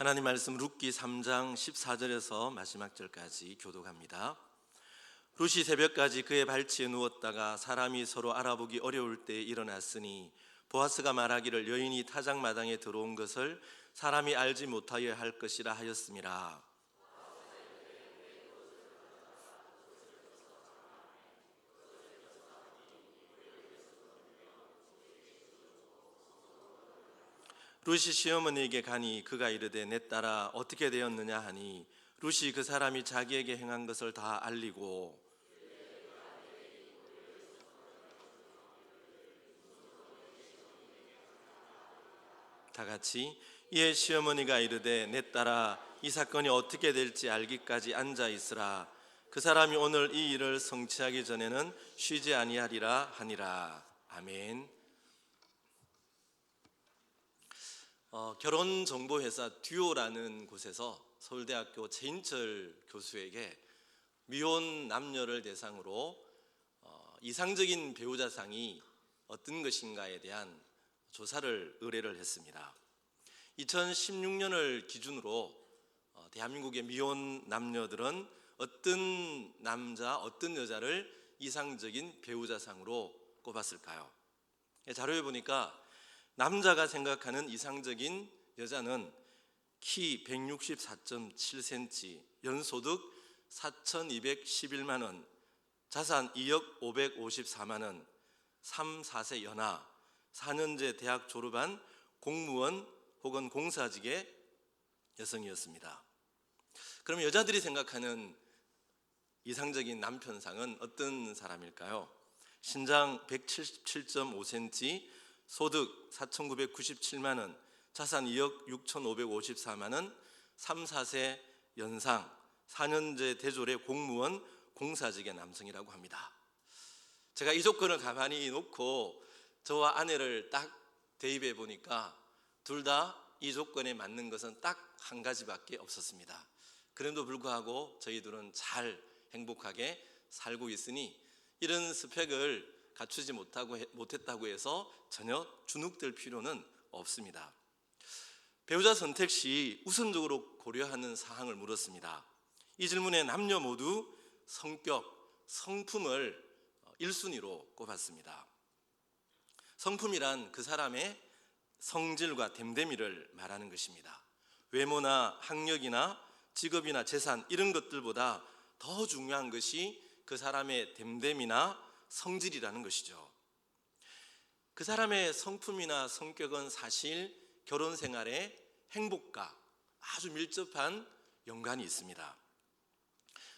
하나님 말씀 룻기 3장 14절에서 마지막 절까지 교독합니다. 룻이 새벽까지 그의 발치에 누웠다가 사람이 서로 알아보기 어려울 때에 일어났으니 보아스가 말하기를 여인이 타작마당에 들어온 것을 사람이 알지 못하여 할 것이라 하였음이라. 룻이 시어머니에게 가니 그가 이르되 내 딸아 어떻게 되었느냐 하니 룻이 그 사람이 자기에게 행한 것을 다 알리고 다 같이 이에 시어머니가 이르되 내 딸아 이 사건이 어떻게 될지 알기까지 앉아 있으라. 그 사람이 오늘 이 일을 성취하기 전에는 쉬지 아니하리라 하니라. 아멘. 결혼정보회사 듀오라는 곳에서 서울대학교 최인철 교수에게 미혼 남녀를 대상으로 이상적인 배우자상이 어떤 것인가에 대한 조사를 의뢰를 했습니다. 2016년을 기준으로 대한민국의 미혼 남녀들은 어떤 남자, 어떤 여자를 이상적인 배우자상으로 꼽았을까요? 자료에 보니까 남자가 생각하는 이상적인 여자는 키 164.7cm, 연소득 4,211만 원, 자산 2억 554만 원, 3, 4세 연하, 4년제 대학 졸업한 공무원 혹은 공사직의 여성이었습니다. 그럼 여자들이 생각하는 이상적인 남편상은 어떤 사람일까요? 신장 177.5cm, 소득 4,997만 원, 자산 2억 6,554만 원, 3, 4세 연상, 4년제 대졸의 공무원, 공사직의 남성이라고 합니다. 제가 이 조건을 가만히 놓고 저와 아내를 딱 대입해 보니까 둘 다 이 조건에 맞는 것은 딱 한 가지밖에 없었습니다. 그럼에도 불구하고 저희들은 잘 행복하게 살고 있으니 이런 스펙을 갖추지 못했다고 해서 전혀 주눅들 필요는 없습니다. 배우자 선택 시 우선적으로 고려하는 사항을 물었습니다. 이 질문에 남녀 모두 성격, 성품을 1순위로 꼽았습니다. 성품이란 그 사람의 성질과 됨됨이를 말하는 것입니다. 외모나 학력이나 직업이나 재산 이런 것들보다 더 중요한 것이 그 사람의 됨됨이나 성질이라는 것이죠. 그 사람의 성품이나 성격은 사실 결혼 생활의 행복과 아주 밀접한 연관이 있습니다.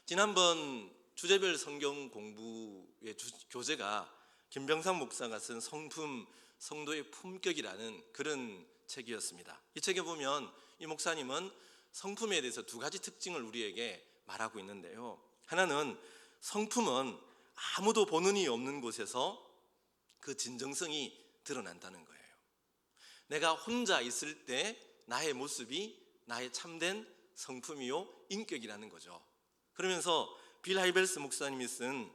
지난번 주제별 성경 공부의 교재가 김병상 목사가 쓴 성품, 성도의 품격이라는 그런 책이었습니다. 이 책에 보면 이 목사님은 성품에 대해서 두 가지 특징을 우리에게 말하고 있는데요. 하나는 성품은 아무도 보는 이 없는 곳에서 그 진정성이 드러난다는 거예요. 내가 혼자 있을 때 나의 모습이 나의 참된 성품이요 인격이라는 거죠. 그러면서 빌 하이벨스 목사님이 쓴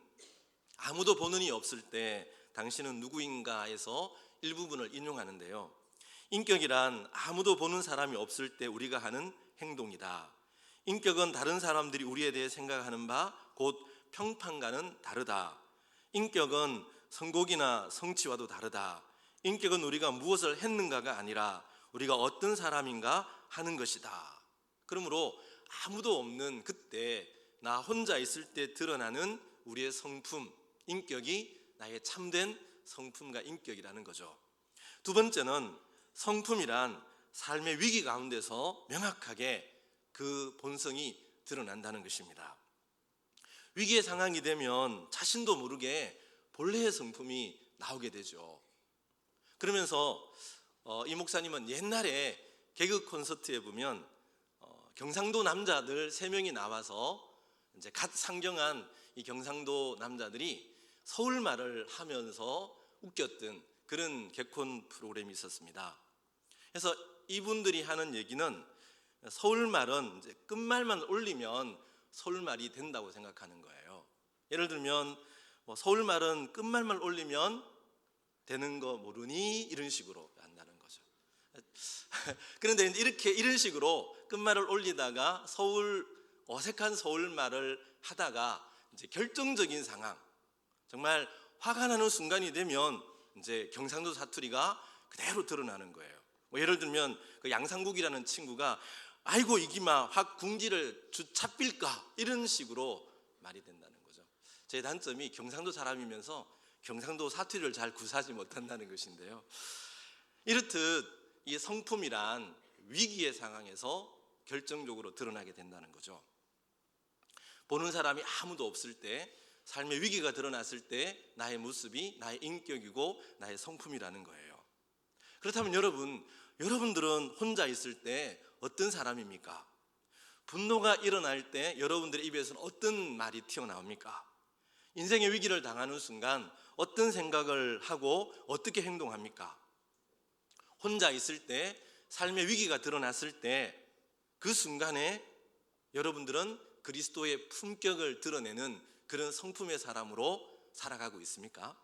아무도 보는 이 없을 때 당신은 누구인가에서 일부분을 인용하는데요. 인격이란 아무도 보는 사람이 없을 때 우리가 하는 행동이다. 인격은 다른 사람들이 우리에 대해 생각하는 바 곧 평판과는 다르다. 인격은 성공이나 성취와도 다르다. 인격은 우리가 무엇을 했는가가 아니라 우리가 어떤 사람인가 하는 것이다. 그러므로 아무도 없는 그때 나 혼자 있을 때 드러나는 우리의 성품, 인격이 나의 참된 성품과 인격이라는 거죠. 두 번째는 성품이란 삶의 위기 가운데서 명확하게 그 본성이 드러난다는 것입니다. 위기의 상황이 되면 자신도 모르게 본래의 성품이 나오게 되죠. 그러면서 이 목사님은 옛날에 개그 콘서트에 보면 경상도 남자들 3명이 나와서 이제 갓 상경한 이 경상도 남자들이 서울말을 하면서 웃겼던 그런 개콘 프로그램이 있었습니다. 그래서 이분들이 하는 얘기는 서울말은 이제 끝말만 올리면 서울말이 된다고 생각하는 거예요. 예를 들면 서울말은 끝말만 올리면 되는 거 모르니 이런 식으로 한다는 거죠. 그런데 이런 식으로 끝말을 올리다가 어색한 서울말을 하다가 이제 결정적인 상황, 정말 화가 나는 순간이 되면 이제 경상도 사투리가 그대로 드러나는 거예요. 뭐 예를 들면 그 양상국이라는 친구가 아이고 이기마 확 궁지를 주차빌까 이런 식으로 말이 된다는 거죠. 제 단점이 경상도 사람이면서 경상도 사투리를 잘 구사하지 못한다는 것인데요. 이렇듯 이 성품이란 위기의 상황에서 결정적으로 드러나게 된다는 거죠. 보는 사람이 아무도 없을 때, 삶의 위기가 드러났을 때 나의 모습이 나의 인격이고 나의 성품이라는 거예요. 그렇다면 여러분들은 혼자 있을 때 어떤 사람입니까? 분노가 일어날 때 여러분들의 입에서는 어떤 말이 튀어나옵니까? 인생의 위기를 당하는 순간 어떤 생각을 하고 어떻게 행동합니까? 혼자 있을 때, 삶의 위기가 드러났을 때 그 순간에 여러분들은 그리스도의 품격을 드러내는 그런 성품의 사람으로 살아가고 있습니까?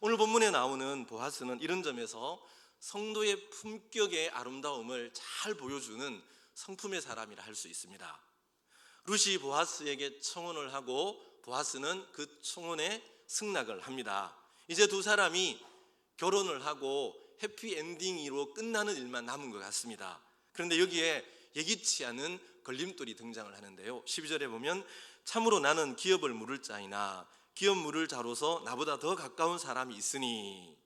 오늘 본문에 나오는 보아스는 이런 점에서 성도의 품격의 아름다움을 잘 보여주는 성품의 사람이라 할 수 있습니다. 룻이 보아스에게 청혼을 하고 보아스는 그 청혼에 승낙을 합니다. 이제 두 사람이 결혼을 하고 해피엔딩으로 끝나는 일만 남은 것 같습니다. 그런데 여기에 예기치 않은 걸림돌이 등장을 하는데요. 12절에 보면 참으로 나는 기업을 물을 자이나 기업 물을 자로서 나보다 더 가까운 사람이 있으니,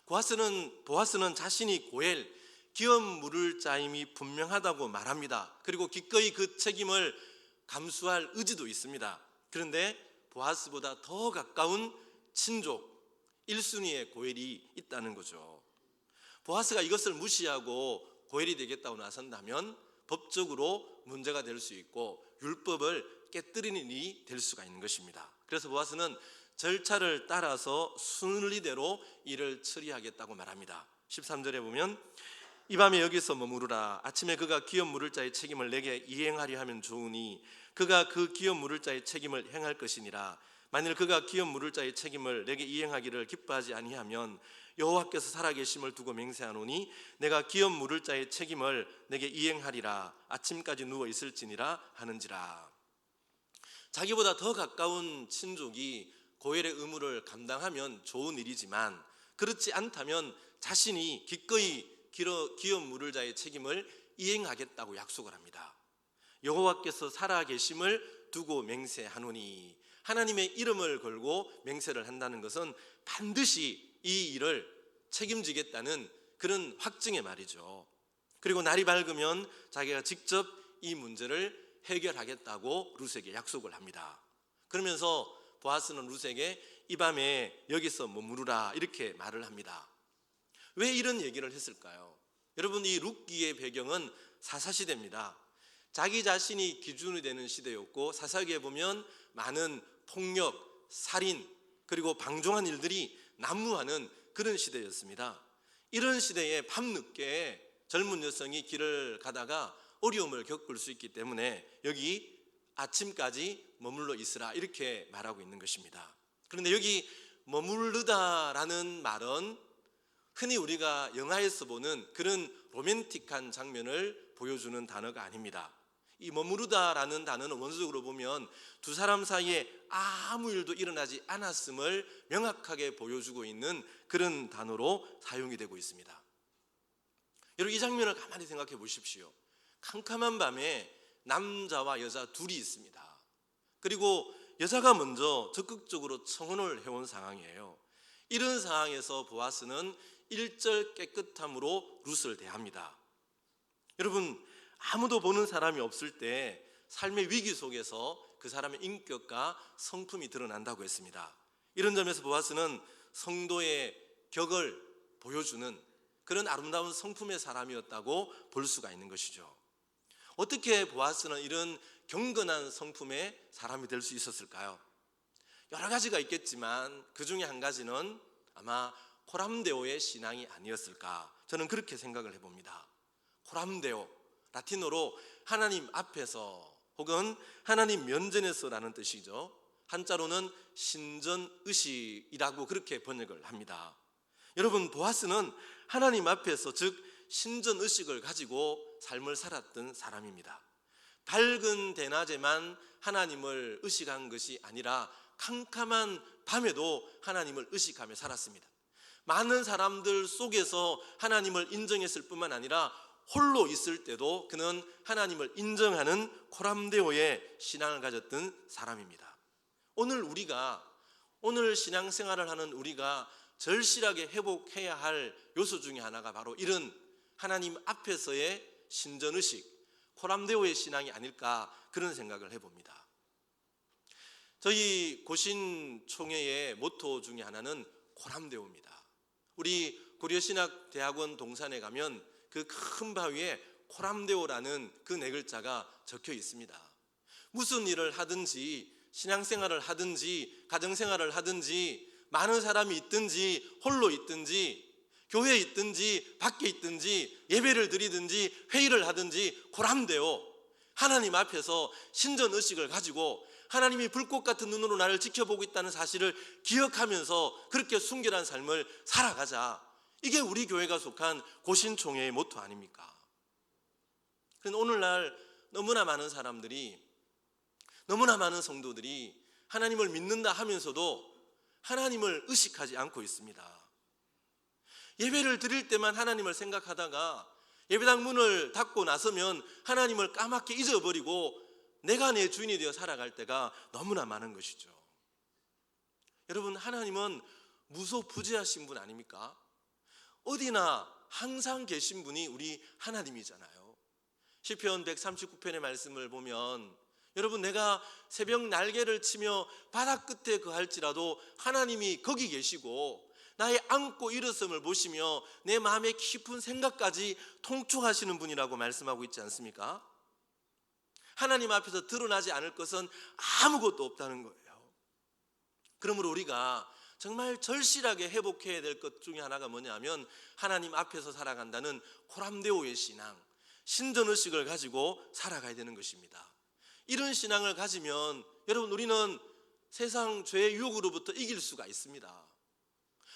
보아스는 자신이 고엘 기업 물을 자임이 분명하다고 말합니다. 그리고 기꺼이 그 책임을 감수할 의지도 있습니다. 그런데 보아스보다 더 가까운 친족 1순위의 고엘이 있다는 거죠. 보아스가 이것을 무시하고 고엘이 되겠다고 나선다면 법적으로 문제가 될 수 있고 율법을 깨뜨리는 일이 될 수가 있는 것입니다. 그래서 보아스는 절차를 따라서 순리대로 일을 처리하겠다고 말합니다. 13절에 보면 이 밤에 여기서 머무르라. 아침에 그가 기업 물을 자의 책임을 내게 이행하려 하면 좋으니 그가 그 기업 물을 자의 책임을 행할 것이니라. 만일 그가 기업 물을 자의 책임을 내게 이행하기를 기뻐하지 아니하면 여호와께서 살아계심을 두고 맹세하노니 내가 기업 물을 자의 책임을 내게 이행하리라. 아침까지 누워 있을지니라 하는지라. 자기보다 더 가까운 친족이 고엘의 의무를 감당하면 좋은 일이지만 그렇지 않다면 자신이 기꺼이 기업 물을 자의 책임을 이행하겠다고 약속을 합니다. 여호와께서 살아계심을 두고 맹세하노니, 하나님의 이름을 걸고 맹세를 한다는 것은 반드시 이 일을 책임지겠다는 그런 확증의 말이죠. 그리고 날이 밝으면 자기가 직접 이 문제를 해결하겠다고 룻에게 약속을 합니다. 그러면서 보아스는 룻에게 이 밤에 여기서 머무르라 이렇게 말을 합니다. 왜 이런 얘기를 했을까요? 여러분, 이 룻기의 배경은 사사시대입니다. 자기 자신이 기준이 되는 시대였고 사사기에 보면 많은 폭력, 살인 그리고 방종한 일들이 난무하는 그런 시대였습니다. 이런 시대에 밤늦게 젊은 여성이 길을 가다가 어려움을 겪을 수 있기 때문에 여기 아침까지 머물러 있으라 이렇게 말하고 있는 것입니다. 그런데 여기 머무르다라는 말은 흔히 우리가 영화에서 보는 그런 로맨틱한 장면을 보여주는 단어가 아닙니다. 이 머무르다라는 단어는 원어적으로 보면 두 사람 사이에 아무 일도 일어나지 않았음을 명확하게 보여주고 있는 그런 단어로 사용이 되고 있습니다. 여러분, 이 장면을 가만히 생각해 보십시오. 캄캄한 밤에 남자와 여자 둘이 있습니다. 그리고 여자가 먼저 적극적으로 청혼을 해온 상황이에요. 이런 상황에서 보아스는 일절 깨끗함으로 룻을 대합니다. 여러분, 아무도 보는 사람이 없을 때 삶의 위기 속에서 그 사람의 인격과 성품이 드러난다고 했습니다. 이런 점에서 보아스는 성도의 격을 보여주는 그런 아름다운 성품의 사람이었다고 볼 수가 있는 것이죠. 어떻게 보아스는 이런 경건한 성품의 사람이 될 수 있었을까요? 여러 가지가 있겠지만 그 중에 한 가지는 아마 코람데오의 신앙이 아니었을까, 저는 그렇게 생각을 해봅니다. 코람데오, 라틴어로 하나님 앞에서 혹은 하나님 면전에서라는 뜻이죠. 한자로는 신전의식이라고 그렇게 번역을 합니다. 여러분, 보아스는 하나님 앞에서, 즉 신전 의식을 가지고 삶을 살았던 사람입니다. 밝은 대낮에만 하나님을 의식한 것이 아니라 캄캄한 밤에도 하나님을 의식하며 살았습니다. 많은 사람들 속에서 하나님을 인정했을 뿐만 아니라 홀로 있을 때도 그는 하나님을 인정하는 코람데오의 신앙을 가졌던 사람입니다. 오늘 신앙생활을 하는 우리가 절실하게 회복해야 할 요소 중에 하나가 바로 이런 하나님 앞에서의 신전의식, 코람데오의 신앙이 아닐까 그런 생각을 해봅니다. 저희 고신총회의 모토 중에 하나는 코람데오입니다. 우리 고려신학대학원 동산에 가면 그 큰 바위에 코람데오라는 그 네 글자가 적혀 있습니다. 무슨 일을 하든지 신앙생활을 하든지 가정생활을 하든지 많은 사람이 있든지 홀로 있든지 교회에 있든지 밖에 있든지 예배를 드리든지 회의를 하든지 코람데오, 하나님 앞에서 신전의식을 가지고 하나님이 불꽃 같은 눈으로 나를 지켜보고 있다는 사실을 기억하면서 그렇게 순결한 삶을 살아가자. 이게 우리 교회가 속한 고신총회의 모토 아닙니까? 그런데 오늘날 너무나 많은 사람들이, 너무나 많은 성도들이 하나님을 믿는다 하면서도 하나님을 의식하지 않고 있습니다. 예배를 드릴 때만 하나님을 생각하다가 예배당 문을 닫고 나서면 하나님을 까맣게 잊어버리고 내가 내 주인이 되어 살아갈 때가 너무나 많은 것이죠. 여러분, 하나님은 무소부재하신 분 아닙니까? 어디나 항상 계신 분이 우리 하나님이잖아요. 시편 139편의 말씀을 보면 여러분, 내가 새벽 날개를 치며 바다 끝에 거할지라도 하나님이 거기 계시고 나의 안고 일어섬을 보시며 내 마음의 깊은 생각까지 통촉하시는 분이라고 말씀하고 있지 않습니까? 하나님 앞에서 드러나지 않을 것은 아무것도 없다는 거예요. 그러므로 우리가 정말 절실하게 회복해야 될 것 중에 하나가 뭐냐면 하나님 앞에서 살아간다는 코람데오의 신앙, 신전의식을 가지고 살아가야 되는 것입니다. 이런 신앙을 가지면 여러분, 우리는 세상 죄의 유혹으로부터 이길 수가 있습니다.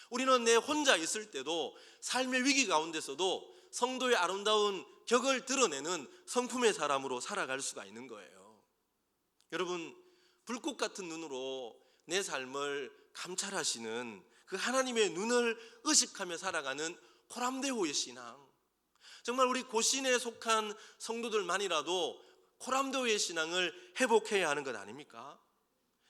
우리는 내 혼자 있을 때도 삶의 위기 가운데서도 성도의 아름다운 격을 드러내는 성품의 사람으로 살아갈 수가 있는 거예요. 여러분, 불꽃 같은 눈으로 내 삶을 감찰하시는 그 하나님의 눈을 의식하며 살아가는 코람데오의 신앙, 정말 우리 고신에 속한 성도들만이라도 코람데오의 신앙을 회복해야 하는 것 아닙니까?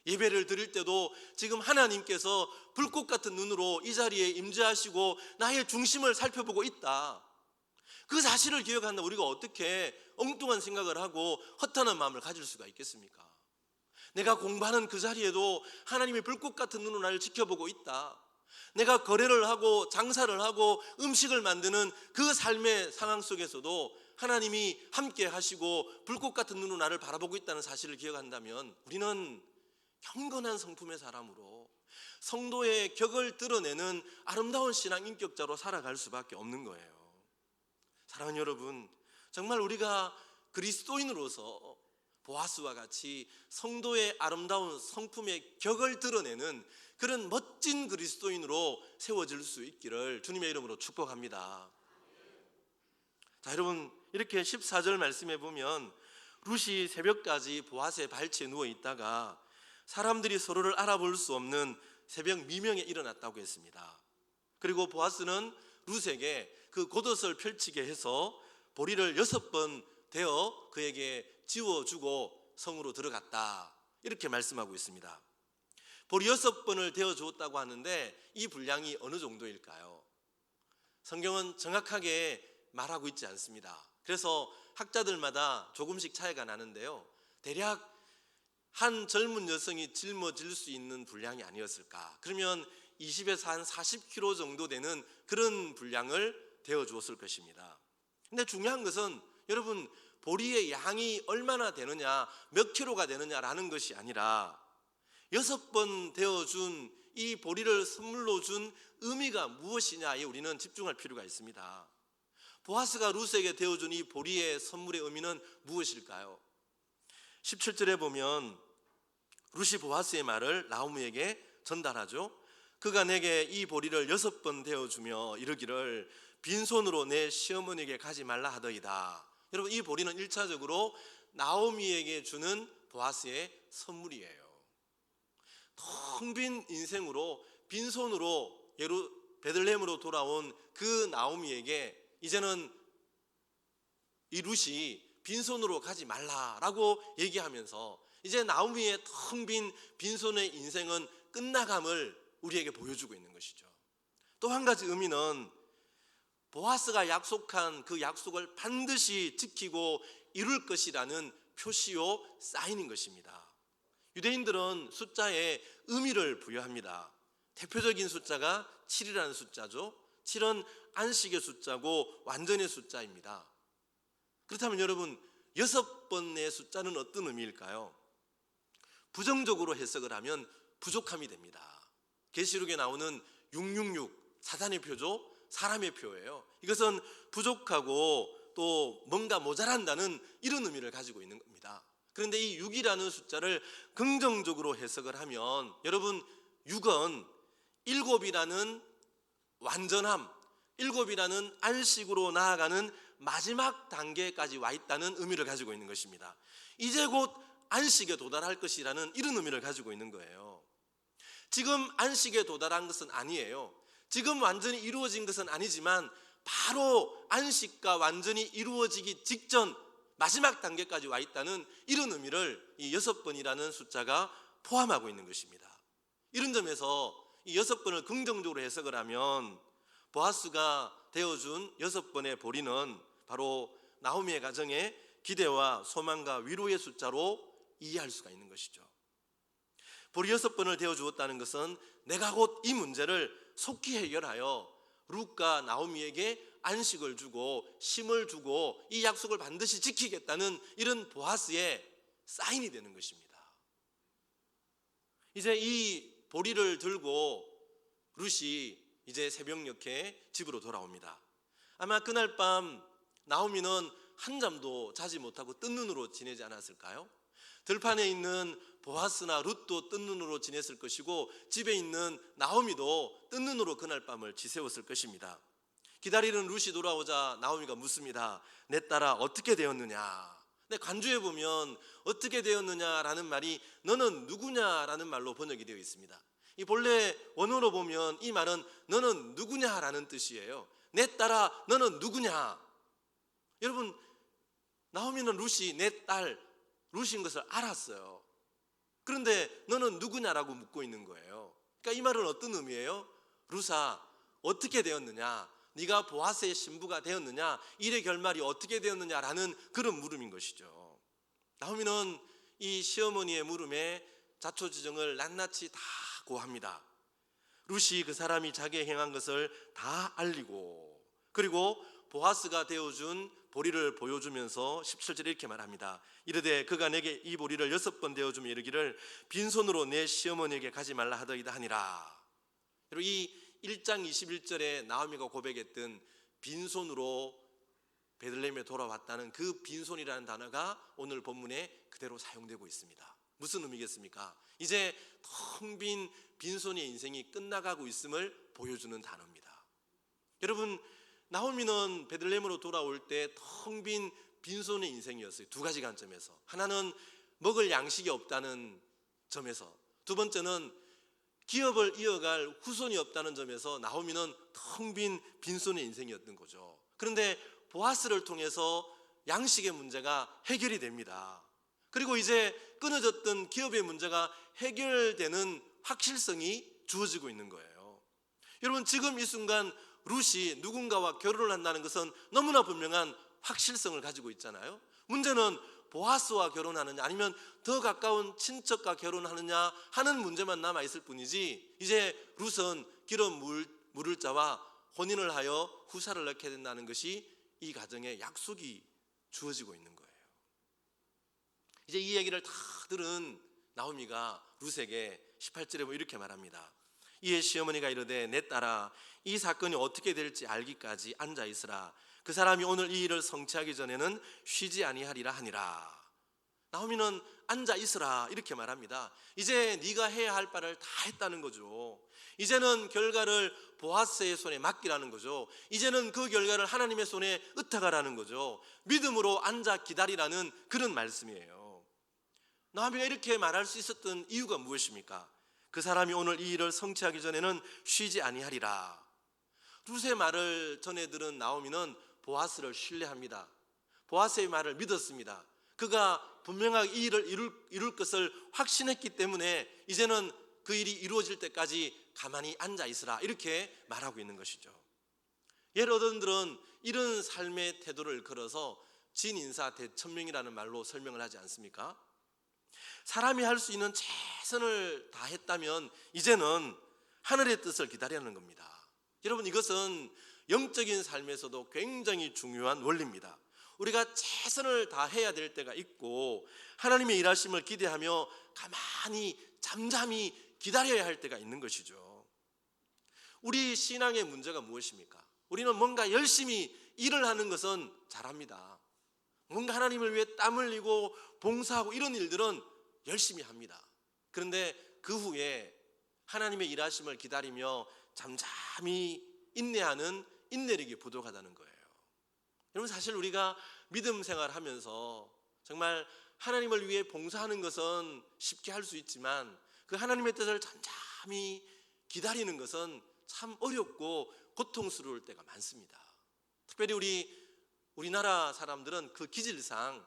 예배를 드릴 때도 지금 하나님께서 불꽃 같은 눈으로 이 자리에 임재하시고 나의 중심을 살펴보고 있다. 그 사실을 기억한다. 우리가 어떻게 엉뚱한 생각을 하고 허탄한 마음을 가질 수가 있겠습니까? 내가 공부하는 그 자리에도 하나님이 불꽃 같은 눈으로 나를 지켜보고 있다. 내가 거래를 하고 장사를 하고 음식을 만드는 그 삶의 상황 속에서도 하나님이 함께 하시고 불꽃 같은 눈으로 나를 바라보고 있다는 사실을 기억한다면 우리는 경건한 성품의 사람으로 성도의 격을 드러내는 아름다운 신앙 인격자로 살아갈 수밖에 없는 거예요. 사랑하는 여러분, 정말 우리가 그리스도인으로서 보아스와 같이 성도의 아름다운 성품의 격을 드러내는 그런 멋진 그리스도인으로 세워질 수 있기를 주님의 이름으로 축복합니다. 자, 여러분, 이렇게 14절 말씀해 보면 룻이 새벽까지 보아스의 발치에 누워 있다가 사람들이 서로를 알아볼 수 없는 새벽 미명에 일어났다고 했습니다. 그리고 보아스는 룻에게 그 겉옷을 펼치게 해서 보리를 6번 대어 그에게 지워주고 성으로 들어갔다, 이렇게 말씀하고 있습니다. 보리 6번을 대어 주었다고 하는데 이 분량이 어느 정도일까요? 성경은 정확하게 말하고 있지 않습니다. 그래서 학자들마다 조금씩 차이가 나는데요, 대략 한 젊은 여성이 짊어질 수 있는 분량이 아니었을까. 그러면 20에서 한 40kg 정도 되는 그런 분량을 대어 주었을 것입니다. 근데 중요한 것은 여러분, 보리의 양이 얼마나 되느냐, 몇 킬로가 되느냐라는 것이 아니라 6번 되어준 이 보리를 선물로 준 의미가 무엇이냐에 우리는 집중할 필요가 있습니다. 보아스가 룻에게 되어준 이 보리의 선물의 의미는 무엇일까요? 17절에 보면 룻이 보아스의 말을 나오미에게 전달하죠. 그가 내게 이 보리를 6번 되어주며 이르기를 빈손으로 내 시어머니에게 가지 말라 하더이다. 여러분, 이 보리는 1차적으로 나오미에게 주는 보아스의 선물이에요. 텅 빈 인생으로 빈손으로 베들레헴으로 돌아온 그 나오미에게 이제는 이 룻이 빈손으로 가지 말라라고 얘기하면서 이제 나오미의 텅 빈 빈손의 인생은 끝나감을 우리에게 보여주고 있는 것이죠. 또 한 가지 의미는 보아스가 약속한 그 약속을 반드시 지키고 이룰 것이라는 표시요 사인인 것입니다. 유대인들은 숫자에 의미를 부여합니다. 대표적인 숫자가 7이라는 숫자죠. 7은 안식의 숫자고 완전의 숫자입니다. 그렇다면 여러분, 6번의 숫자는 어떤 의미일까요? 부정적으로 해석을 하면 부족함이 됩니다. 계시록에 나오는 666, 사단의 표죠, 사람의 표예요. 이것은 부족하고 또 뭔가 모자란다는 이런 의미를 가지고 있는 겁니다. 그런데 이 6이라는 숫자를 긍정적으로 해석을 하면 여러분, 6은 7이라는 완전함, 7이라는 안식으로 나아가는 마지막 단계까지 와 있다는 의미를 가지고 있는 것입니다. 이제 곧 안식에 도달할 것이라는 이런 의미를 가지고 있는 거예요. 지금 안식에 도달한 것은 아니에요. 지금 완전히 이루어진 것은 아니지만 바로 안식과 완전히 이루어지기 직전 마지막 단계까지 와 있다는 이런 의미를 이 6번이라는 숫자가 포함하고 있는 것입니다. 이런 점에서 이 6번을 긍정적으로 해석을 하면 보아스가 되어준 6번의 보리는 바로 나오미의 가정에 기대와 소망과 위로의 숫자로 이해할 수가 있는 것이죠. 보리 6번을 되어주었다는 것은 내가 곧 이 문제를 속히 해결하여 룻과 나오미에게 안식을 주고 쉼을 주고 이 약속을 반드시 지키겠다는 이런 보아스의 사인이 되는 것입니다. 이제 이 보리를 들고 룻이 이제 새벽녘에 집으로 돌아옵니다. 아마 그날 밤 나오미는 한잠도 자지 못하고 뜬 눈으로 지내지 않았을까요? 들판에 있는 보아스나 룻도 뜬 눈으로 지냈을 것이고 집에 있는 나오미도 뜬 눈으로 그날 밤을 지새웠을 것입니다. 기다리는 룻이 돌아오자 나오미가 묻습니다. 내 딸아, 어떻게 되었느냐? 근데 간주에 보면 어떻게 되었느냐라는 말이 너는 누구냐라는 말로 번역이 되어 있습니다. 이 본래 원어로 보면 이 말은 너는 누구냐라는 뜻이에요. 내 딸아, 너는 누구냐? 여러분, 나오미는 룻이 내 딸 룻인 것을 알았어요. 그런데 너는 누구냐라고 묻고 있는 거예요. 그러니까 이 말은 어떤 의미예요? 룻아, 어떻게 되었느냐? 네가 보아스의 신부가 되었느냐? 일의 결말이 어떻게 되었느냐라는 그런 물음인 것이죠. 나오미는 이 시어머니의 물음에 자초지종을 낱낱이 다 고합니다. 룻이 그 사람이 자기의 행한 것을 다 알리고 그리고 보아스가 되어준 보리를 보여주면서 17절에 이렇게 말합니다. 이르되 그가 내게 이 보리를 6번 되어주며 이르기를 빈손으로 내 시어머니에게 가지 말라 하더이다 하니라. 그리고 이 1장 21절에 나오미가 고백했던 빈손으로 베들레헴에 돌아왔다는 그 빈손이라는 단어가 오늘 본문에 그대로 사용되고 있습니다. 무슨 의미겠습니까? 이제 텅 빈 빈손의 인생이 끝나가고 있음을 보여주는 단어입니다. 여러분, 나오미는 베들레헴으로 돌아올 때 텅 빈 빈손의 인생이었어요. 두 가지 관점에서. 하나는 먹을 양식이 없다는 점에서, 두 번째는 기업을 이어갈 후손이 없다는 점에서 나오미는 텅 빈 빈손의 인생이었던 거죠. 그런데 보아스를 통해서 양식의 문제가 해결이 됩니다. 그리고 이제 끊어졌던 기업의 문제가 해결되는 확실성이 주어지고 있는 거예요. 여러분, 지금 이 순간 룻이 누군가와 결혼을 한다는 것은 너무나 분명한 확실성을 가지고 있잖아요. 문제는 보아스와 결혼하느냐 아니면 더 가까운 친척과 결혼하느냐 하는 문제만 남아있을 뿐이지 이제 룻은 기름 물을 자와 혼인을 하여 후사를 낳게 된다는 것이 이 가정에 약속이 주어지고 있는 거예요. 이제 이 얘기를 다 들은 나오미가 룻에게 18절에 보면 이렇게 말합니다. 이에 시어머니가 이르되 내 딸아, 이 사건이 어떻게 될지 알기까지 앉아 있으라. 그 사람이 오늘 이 일을 성취하기 전에는 쉬지 아니하리라 하니라. 나오미는 앉아 있으라 이렇게 말합니다. 이제 네가 해야 할 바를 다 했다는 거죠. 이제는 결과를 보아스의 손에 맡기라는 거죠. 이제는 그 결과를 하나님의 손에 의탁하라는 거죠. 믿음으로 앉아 기다리라는 그런 말씀이에요. 나오미가 이렇게 말할 수 있었던 이유가 무엇입니까? 그 사람이 오늘 이 일을 성취하기 전에는 쉬지 아니하리라. 룻의 말을 전해 들은 나오미는 보아스를 신뢰합니다. 보아스의 말을 믿었습니다. 그가 분명하게 이 일을 이룰 것을 확신했기 때문에 이제는 그 일이 이루어질 때까지 가만히 앉아 있으라 이렇게 말하고 있는 것이죠. 여러분들은 이런 삶의 태도를 걸어서 진인사 대천명이라는 말로 설명을 하지 않습니까? 사람이 할 수 있는 최선을 다했다면 이제는 하늘의 뜻을 기다리는 겁니다. 여러분, 이것은 영적인 삶에서도 굉장히 중요한 원리입니다. 우리가 최선을 다해야 될 때가 있고 하나님의 일하심을 기대하며 가만히 잠잠히 기다려야 할 때가 있는 것이죠. 우리 신앙의 문제가 무엇입니까? 우리는 뭔가 열심히 일을 하는 것은 잘합니다. 뭔가 하나님을 위해 땀 흘리고 봉사하고 이런 일들은 열심히 합니다. 그런데 그 후에 하나님의 일하심을 기다리며 잠잠히 인내하는 인내력이 부족하다는 거예요. 여러분, 사실 우리가 믿음 생활하면서 정말 하나님을 위해 봉사하는 것은 쉽게 할 수 있지만 그 하나님의 뜻을 잠잠히 기다리는 것은 참 어렵고 고통스러울 때가 많습니다. 특별히 우리나라 사람들은 그 기질상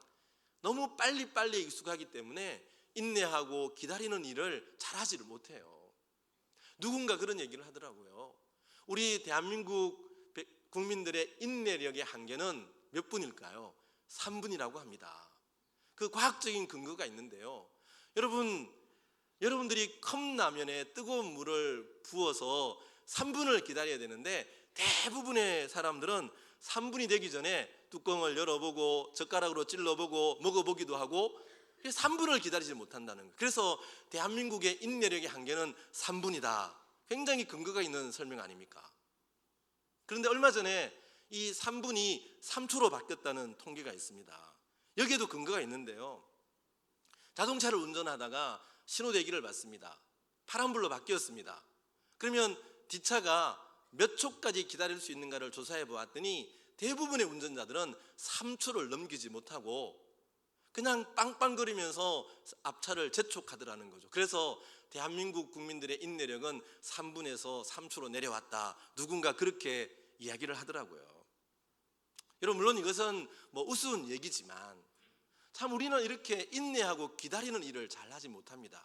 너무 빨리빨리 익숙하기 때문에 인내하고 기다리는 일을 잘하지를 못해요. 누군가 그런 얘기를 하더라고요. 우리 대한민국 국민들의 인내력의 한계는 몇 분일까요? 3분이라고 합니다. 그 과학적인 근거가 있는데요. 여러분들이 컵라면에 뜨거운 물을 부어서 3분을 기다려야 되는데 대부분의 사람들은 3분이 되기 전에 뚜껑을 열어보고 젓가락으로 찔러보고 먹어보기도 하고 3분을 기다리지 못한다는 거예요. 그래서 대한민국의 인내력의 한계는 3분이다. 굉장히 근거가 있는 설명 아닙니까? 그런데 얼마 전에 이 3분이 3초로 바뀌었다는 통계가 있습니다. 여기에도 근거가 있는데요. 자동차를 운전하다가 신호대기를 받습니다. 파란불로 바뀌었습니다. 그러면 뒷차가 몇 초까지 기다릴 수 있는가를 조사해 보았더니 대부분의 운전자들은 3초를 넘기지 못하고 그냥 빵빵거리면서 앞차를 재촉하더라는 거죠. 그래서 대한민국 국민들의 인내력은 3분에서 3초로 내려왔다. 누군가 그렇게 이야기를 하더라고요. 여러분, 물론 이것은 우스운 얘기지만 참 우리는 이렇게 인내하고 기다리는 일을 잘하지 못합니다.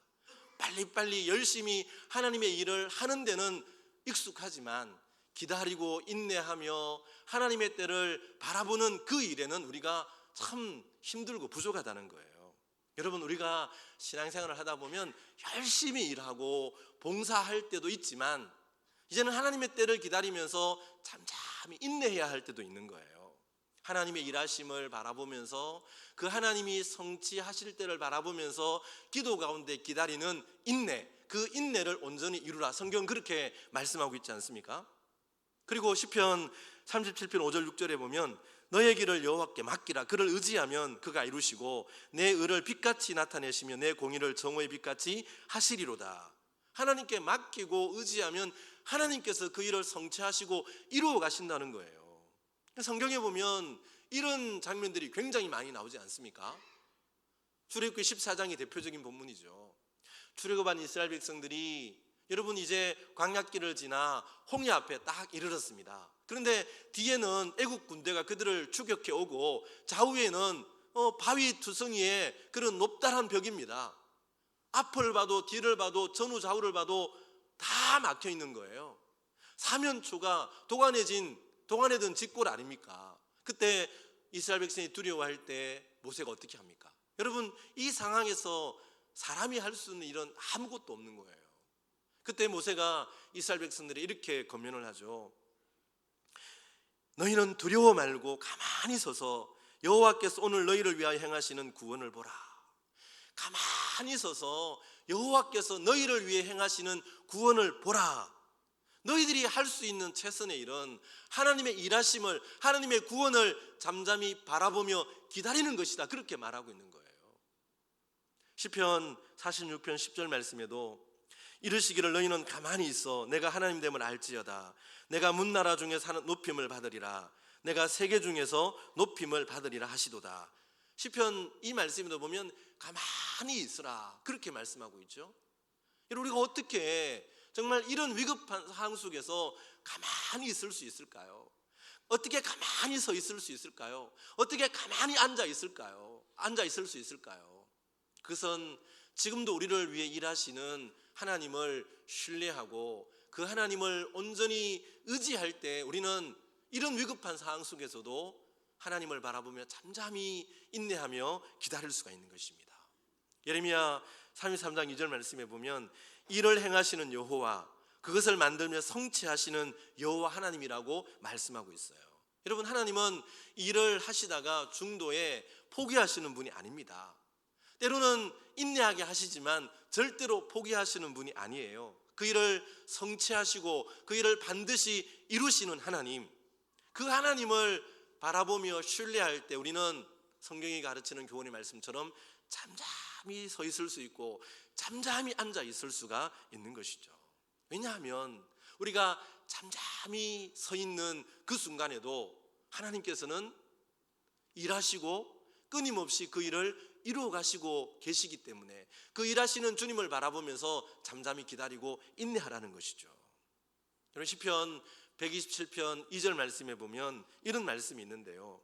빨리빨리 열심히 하나님의 일을 하는 데는 익숙하지만 기다리고 인내하며 하나님의 때를 바라보는 그 일에는 우리가 참 힘들고 부족하다는 거예요. 여러분, 우리가 신앙생활을 하다 보면 열심히 일하고 봉사할 때도 있지만 이제는 하나님의 때를 기다리면서 잠잠히 인내해야 할 때도 있는 거예요. 하나님의 일하심을 바라보면서 그 하나님이 성취하실 때를 바라보면서 기도 가운데 기다리는 인내, 그 인내를 온전히 이루라. 성경 그렇게 말씀하고 있지 않습니까? 그리고 시편 37편 5절 6절에 보면 너의 길을 여호와께 맡기라. 그를 의지하면 그가 이루시고 내 의를 빛같이 나타내시며 내 공의를 정오의 빛같이 하시리로다. 하나님께 맡기고 의지하면 하나님께서 그 일을 성취하시고 이루어 가신다는 거예요. 성경에 보면 이런 장면들이 굉장히 많이 나오지 않습니까? 출애굽기 14장이 대표적인 본문이죠. 출애굽한 이스라엘 백성들이 여러분 이제 광야길을 지나 홍해 앞에 딱 이르렀습니다. 그런데 뒤에는 애국 군대가 그들을 추격해 오고 좌우에는 바위 투성이에 그런 높다란 벽입니다. 앞을 봐도 뒤를 봐도 전후 좌우를 봐도 다 막혀 있는 거예요. 사면초가 동안에 든 직골 아닙니까? 그때 이스라엘 백성이 두려워할 때 모세가 어떻게 합니까? 여러분, 이 상황에서 사람이 할 수 있는 일은 아무것도 없는 거예요. 그때 모세가 이스라엘 백성들이 이렇게 권면을 하죠. 너희는 두려워 말고 가만히 서서 여호와께서 오늘 너희를 위하여 행하시는 구원을 보라. 가만히 서서 여호와께서 너희를 위해 행하시는 구원을 보라. 너희들이 할 수 있는 최선의 일은 하나님의 일하심을, 하나님의 구원을 잠잠히 바라보며 기다리는 것이다. 그렇게 말하고 있는 거예요. 시편 46편 10절 말씀에도 이르시기를 너희는 가만히 있어 내가 하나님 됨을 알지어다. 내가 문나라 중에 사는 높임을 받으리라. 내가 세계 중에서 높임을 받으리라 하시도다. 시편 이 말씀에도 보면 가만히 있으라 그렇게 말씀하고 있죠. 우리가 어떻게 정말 이런 위급한 상황 속에서 가만히 있을 수 있을까요? 어떻게 가만히 서 있을 수 있을까요? 어떻게 가만히 앉아 있을까요? 앉아 있을 수 있을까요? 그것은 지금도 우리를 위해 일하시는 하나님을 신뢰하고 그 하나님을 온전히 의지할 때 우리는 이런 위급한 상황 속에서도 하나님을 바라보며 잠잠히 인내하며 기다릴 수가 있는 것입니다. 예레미야 33장 2절 말씀에 보면 이를 행하시는 여호와 그것을 만들며 성취하시는 여호와 하나님이라고 말씀하고 있어요. 여러분, 하나님은 일을 하시다가 중도에 포기하시는 분이 아닙니다. 때로는 인내하게 하시지만 절대로 포기하시는 분이 아니에요. 그 일을 성취하시고 그 일을 반드시 이루시는 하나님, 그 하나님을 바라보며 신뢰할 때 우리는 성경이 가르치는 교훈의 말씀처럼 잠잠히 서 있을 수 있고 잠잠히 앉아 있을 수가 있는 것이죠. 왜냐하면 우리가 잠잠히 서 있는 그 순간에도 하나님께서는 일하시고 끊임없이 그 일을 이루어 가시고 계시기 때문에 그 일하시는 주님을 바라보면서 잠잠히 기다리고 인내하라는 것이죠. 여러분, 시편 127편 2절 말씀에 보면 이런 말씀이 있는데요.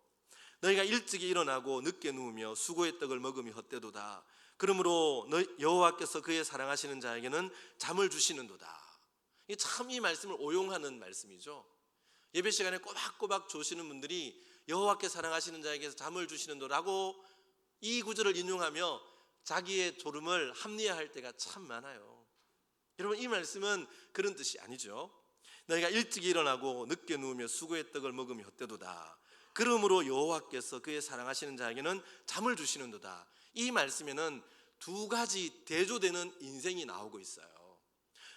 너희가 일찍이 일어나고 늦게 누우며 수고의 떡을 먹음이 헛되도다. 그러므로 여호와께서 그의 사랑하시는 자에게는 잠을 주시는도다. 참 이 말씀을 오용하는 말씀이죠. 예배 시간에 꼬박꼬박 조시는 분들이 여호와께 사랑하시는 자에게서 잠을 주시는도라고 이 구절을 인용하며 자기의 졸음을 합리화할 때가 참 많아요. 여러분, 이 말씀은 그런 뜻이 아니죠. 너희가 일찍 일어나고 늦게 누우며 수고의 떡을 먹음이 헛되도다. 그러므로 여호와께서 그의 사랑하시는 자에게는 잠을 주시는도다. 이 말씀에는 두 가지 대조되는 인생이 나오고 있어요.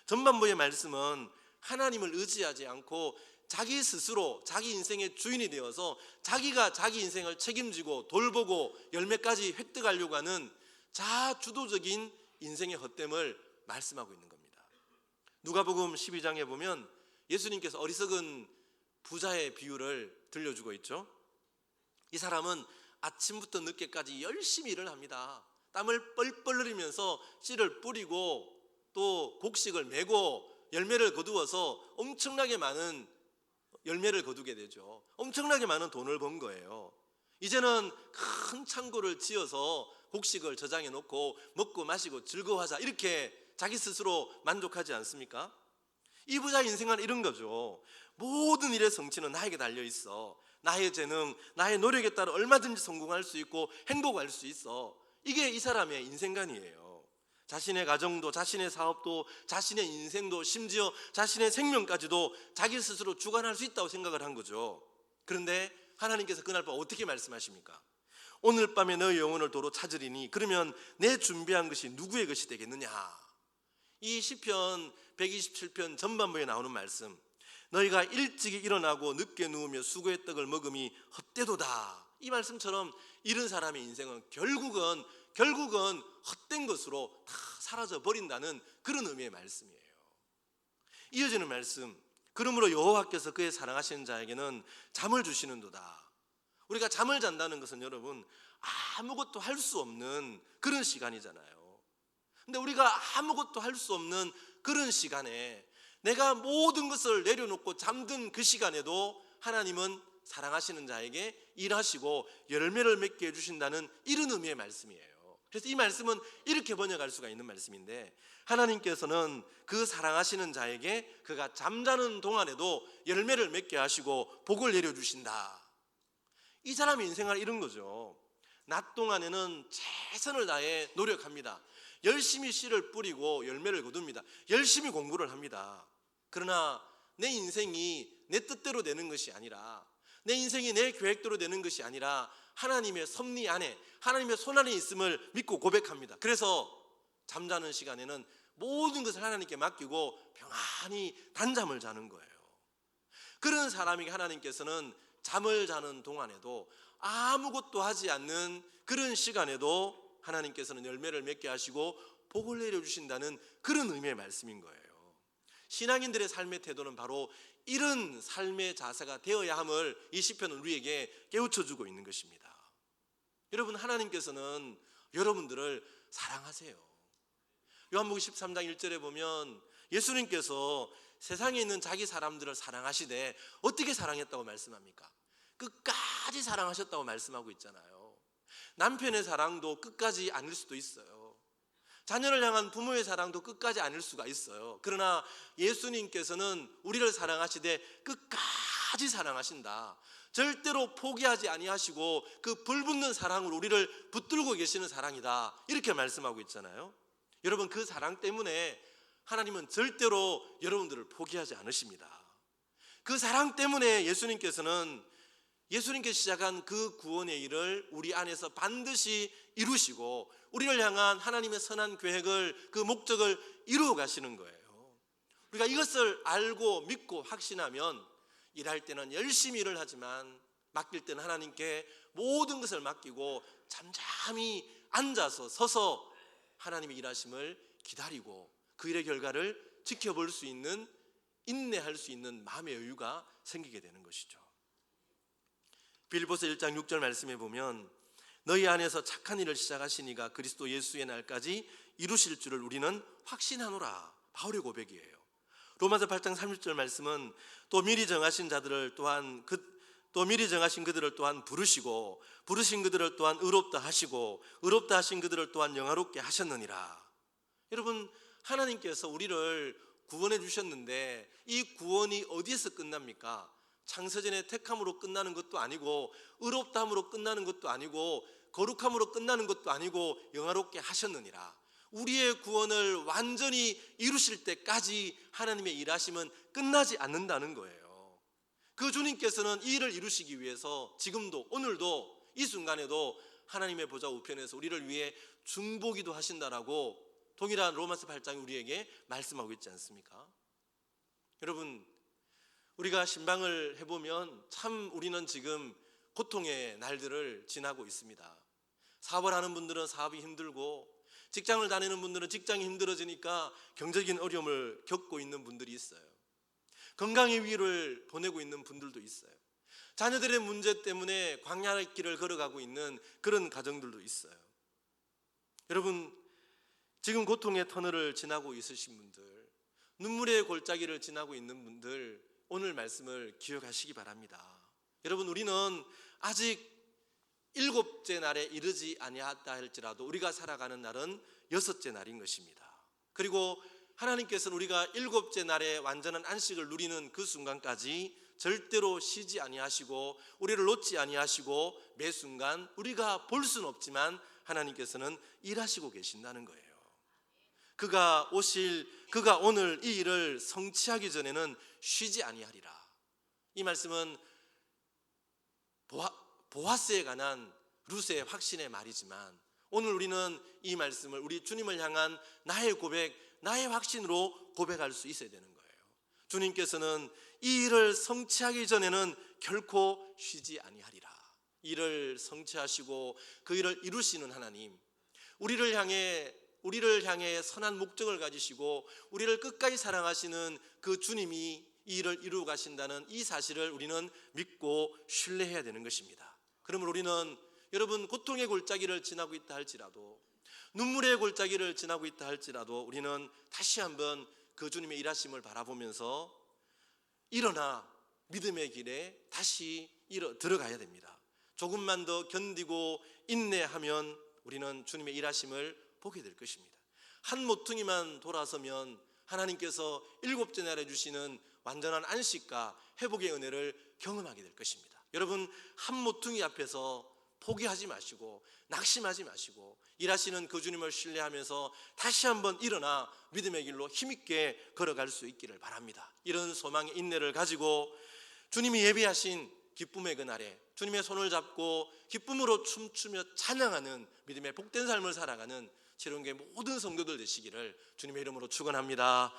전반부의 말씀은 하나님을 의지하지 않고 자기 스스로 자기 인생의 주인이 되어서 자기가 자기 인생을 책임지고 돌보고 열매까지 획득하려고 하는 자주도적인 인생의 헛됨을 말씀하고 있는 겁니다. 누가복음 12장에 보면 예수님께서 어리석은 부자의 비유를 들려주고 있죠. 이 사람은 아침부터 늦게까지 열심히 일을 합니다. 땀을 뻘뻘 흘리면서 씨를 뿌리고 또 곡식을 메고 열매를 거두어서 엄청나게 많은 열매를 거두게 되죠. 엄청나게 많은 돈을 번 거예요. 이제는 큰 창고를 지어서 곡식을 저장해 놓고 먹고 마시고 즐거워하자 이렇게 자기 스스로 만족하지 않습니까? 이 부자의 인생은 이런 거죠. 모든 일의 성취는 나에게 달려 있어. 나의 재능, 나의 노력에 따라 얼마든지 성공할 수 있고 행복할 수 있어. 이게 이 사람의 인생관이에요. 자신의 가정도, 자신의 사업도, 자신의 인생도, 심지어 자신의 생명까지도 자기 스스로 주관할 수 있다고 생각을 한 거죠. 그런데 하나님께서 그날 밤 어떻게 말씀하십니까? 오늘 밤에 너의 영혼을 도로 찾으리니 그러면 내 준비한 것이 누구의 것이 되겠느냐? 이 시편 127편 전반부에 나오는 말씀, 너희가 일찍이 일어나고 늦게 누우며 수고의 떡을 먹음이 헛되도다. 이 말씀처럼 이런 사람의 인생은 결국은 헛된 것으로 다 사라져 버린다는 그런 의미의 말씀이에요. 이어지는 말씀, 그러므로 여호와께서 그의 사랑하시는 자에게는 잠을 주시는도다. 우리가 잠을 잔다는 것은 여러분 아무것도 할 수 없는 그런 시간이잖아요. 근데 우리가 아무것도 할 수 없는 그런 시간에 내가 모든 것을 내려놓고 잠든 그 시간에도 하나님은 사랑하시는 자에게 일하시고 열매를 맺게 해주신다는 이런 의미의 말씀이에요. 그래서 이 말씀은 이렇게 번역할 수가 있는 말씀인데, 하나님께서는 그 사랑하시는 자에게 그가 잠자는 동안에도 열매를 맺게 하시고 복을 내려주신다. 이 사람의 인생은 이런 거죠. 낮 동안에는 최선을 다해 노력합니다. 열심히 씨를 뿌리고 열매를 거둡니다. 열심히 공부를 합니다. 그러나 내 인생이 내 뜻대로 되는 것이 아니라, 내 인생이 내 계획대로 되는 것이 아니라 하나님의 섭리 안에, 하나님의 손 안에 있음을 믿고 고백합니다. 그래서 잠자는 시간에는 모든 것을 하나님께 맡기고 평안히 단잠을 자는 거예요. 그런 사람에게 하나님께서는 잠을 자는 동안에도 아무것도 하지 않는 그런 시간에도 하나님께서는 열매를 맺게 하시고 복을 내려주신다는 그런 의미의 말씀인 거예요. 신앙인들의 삶의 태도는 바로 이런 삶의 자세가 되어야 함을 이 시편은 우리에게 깨우쳐주고 있는 것입니다. 여러분, 하나님께서는 여러분들을 사랑하세요. 요한복음 13장 1절에 보면 예수님께서 세상에 있는 자기 사람들을 사랑하시되 어떻게 사랑했다고 말씀합니까? 끝까지 사랑하셨다고 말씀하고 있잖아요. 남편의 사랑도 끝까지 아닐 수도 있어요. 자녀를 향한 부모의 사랑도 끝까지 아닐 수가 있어요. 그러나 예수님께서는 우리를 사랑하시되 끝까지 사랑하신다. 절대로 포기하지 아니하시고 그 불붙는 사랑으로 우리를 붙들고 계시는 사랑이다. 이렇게 말씀하고 있잖아요. 여러분, 그 사랑 때문에 하나님은 절대로 여러분들을 포기하지 않으십니다. 그 사랑 때문에 예수님께서 시작한 그 구원의 일을 우리 안에서 반드시 이루시고 우리를 향한 하나님의 선한 계획을, 그 목적을 이루어 가시는 거예요. 우리가 이것을 알고 믿고 확신하면 일할 때는 열심히 일을 하지만 맡길 때는 하나님께 모든 것을 맡기고 잠잠히 앉아서 서서 하나님의 일하심을 기다리고 그 일의 결과를 지켜볼 수 있는, 인내할 수 있는 마음의 여유가 생기게 되는 것이죠. 빌립보서 1장 6절 말씀에 보면 너희 안에서 착한 일을 시작하신 이가 그리스도 예수의 날까지 이루실 줄을 우리는 확신하노라. 바울의 고백이에요. 로마서 8장 30절 말씀은 또 미리 정하신 그들을 또한 부르시고 부르신 그들을 또한 의롭다 하시고 의롭다 하신 그들을 또한 영화롭게 하셨느니라. 여러분, 하나님께서 우리를 구원해 주셨는데 이 구원이 어디에서 끝납니까? 창세전의 택함으로 끝나는 것도 아니고 의롭다함으로 끝나는 것도 아니고 거룩함으로 끝나는 것도 아니고 영화롭게 하셨느니라. 우리의 구원을 완전히 이루실 때까지 하나님의 일하심은 끝나지 않는다는 거예요. 그 주님께서는 이 일을 이루시기 위해서 지금도, 오늘도, 이 순간에도 하나님의 보좌 우편에서 우리를 위해 중보기도 하신다라고 동일한 로마서 8장이 우리에게 말씀하고 있지 않습니까? 여러분, 우리가 신방을 해보면 참 우리는 지금 고통의 날들을 지나고 있습니다. 사업을 하는 분들은 사업이 힘들고, 직장을 다니는 분들은 직장이 힘들어지니까 경제적인 어려움을 겪고 있는 분들이 있어요. 건강의 위기를 보내고 있는 분들도 있어요. 자녀들의 문제 때문에 광야의 길을 걸어가고 있는 그런 가정들도 있어요. 여러분, 지금 고통의 터널을 지나고 있으신 분들, 눈물의 골짜기를 지나고 있는 분들, 오늘 말씀을 기억하시기 바랍니다. 여러분, 우리는 아직 7째 날에 이르지 아니하다 할지라도 우리가 살아가는 날은 6째 날인 것입니다. 그리고 하나님께서는 우리가 7째 날에 완전한 안식을 누리는 그 순간까지 절대로 쉬지 아니하시고 우리를 놓지 아니하시고 매 순간 우리가 볼 수는 없지만 하나님께서는 일하시고 계신다는 거예요. 그가 오늘 이 일을 성취하기 전에는 쉬지 아니하리라. 이 말씀은 보아스에 관한 룻의 확신의 말이지만 오늘 우리는 이 말씀을 우리 주님을 향한 나의 고백, 나의 확신으로 고백할 수 있어야 되는 거예요. 주님께서는 이 일을 성취하기 전에는 결코 쉬지 아니하리라. 이를 성취하시고 그 일을 이루시는 하나님, 우리를 향해 선한 목적을 가지시고 우리를 끝까지 사랑하시는 그 주님이 이 일을 이루어 가신다는 이 사실을 우리는 믿고 신뢰해야 되는 것입니다. 그러면 우리는 여러분, 고통의 골짜기를 지나고 있다 할지라도, 눈물의 골짜기를 지나고 있다 할지라도 우리는 다시 한번 그 주님의 일하심을 바라보면서 일어나 믿음의 길에 다시 들어가야 됩니다. 조금만 더 견디고 인내하면 우리는 주님의 일하심을 보게 될 것입니다. 한 모퉁이만 돌아서면 하나님께서 7째 날에 주시는 완전한 안식과 회복의 은혜를 경험하게 될 것입니다. 여러분, 한 모퉁이 앞에서 포기하지 마시고 낙심하지 마시고 일하시는 그 주님을 신뢰하면서 다시 한번 일어나 믿음의 길로 힘있게 걸어갈 수 있기를 바랍니다. 이런 소망의 인내를 가지고 주님이 예비하신 기쁨의 그날에 주님의 손을 잡고 기쁨으로 춤추며 찬양하는 믿음의 복된 삶을 살아가는 지롱교회 모든 성도들 되시기를 주님의 이름으로 축원합니다.